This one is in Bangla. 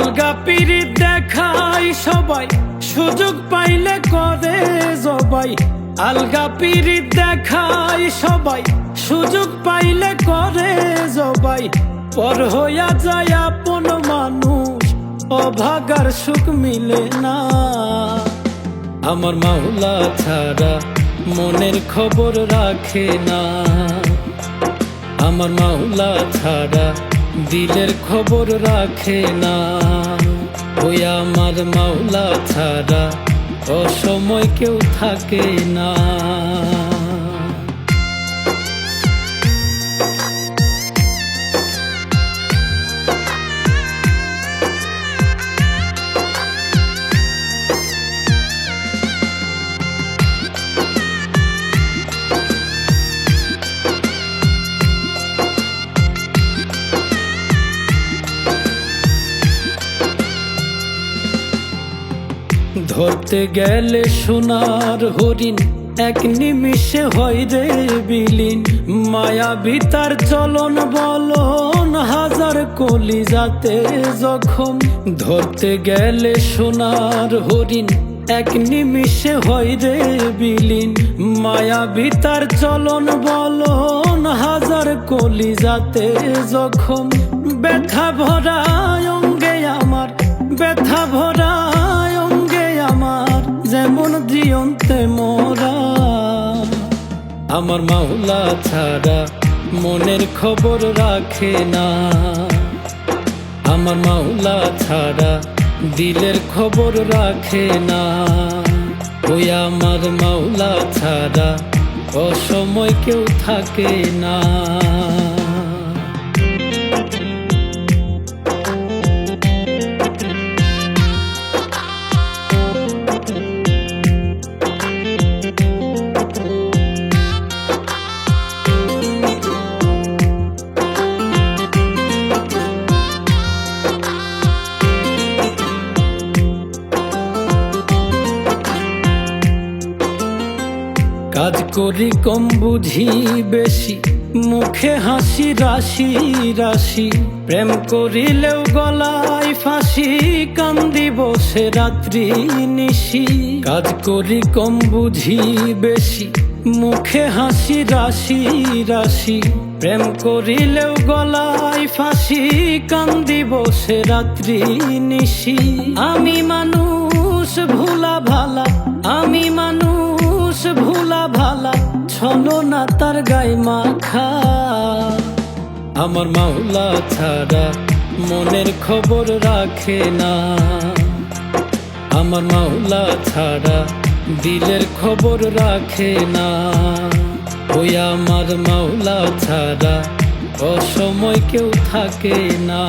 আলগা পিরিত দেখাই সবাই, সুযোগ পাইলে করে জবাই। আলগা পিরিত দেখাই সবাই, সুযোগ পাইলে করে জবাই। পর হইয়া যায় আপন মানুষ, অভাগার সুখ মিলে না। আমার মাওলা ছাড়া মনের খবর রাখে না। আমার মাওলা ছাড়া দিলের খবর রাখে না। ওই আমার মাওলা ছাড়া অসময় কেউ থাকে না। ধরতে গেলে সোনার হরিণ, এক নিমিষে হয় রে বিলীন। মায়া ভিতার চলন বলন, হাজার কলিজাতে জখম। ধরতে গেলে সোনার হরিণ, এক নিমিষে হয় রে বিলীন। মায়া ভিতার চলন বলন, হাজার কলিজাতে জখম। ব্যথা ভরা অঙ্গে আমার, ব্যথা ভরা আমার, যেমন জীবন্তে মোরা। আমার মাওলা ছাড়া মনের খবর রাখে না। আমার মাওলা ছাড়া দিলের খবর রাখে না। ওই আমার মাওলা ছাড়া অসময় কেউ থাকে না। কাজ করি কম বুঝি বেশি, মুখে হাসি রাশি রাশি। প্রেম করিলেও গলায় ফাঁসি, কান্দি বসে রাত্রি নিশি। কাজ করি কম বুঝি বেশি, মুখে হাসি রাশি রাশি। প্রেম করিলেও গলায় ফাঁসি, কান্দি বসে রাত্রি নিশি। আমি মানুষ ভোলা ভালা, আমি মানুষ ভোলা ভালা, ছলো না তার গায়ে মাখা। আমার মাওলা ছাড়া মনের খবর রাখে না। আমার মাওলা ছাড়া দিলের খবর রাখে না। ওই আমার মাওলা ছাড়া অসময় কেউ থাকে না।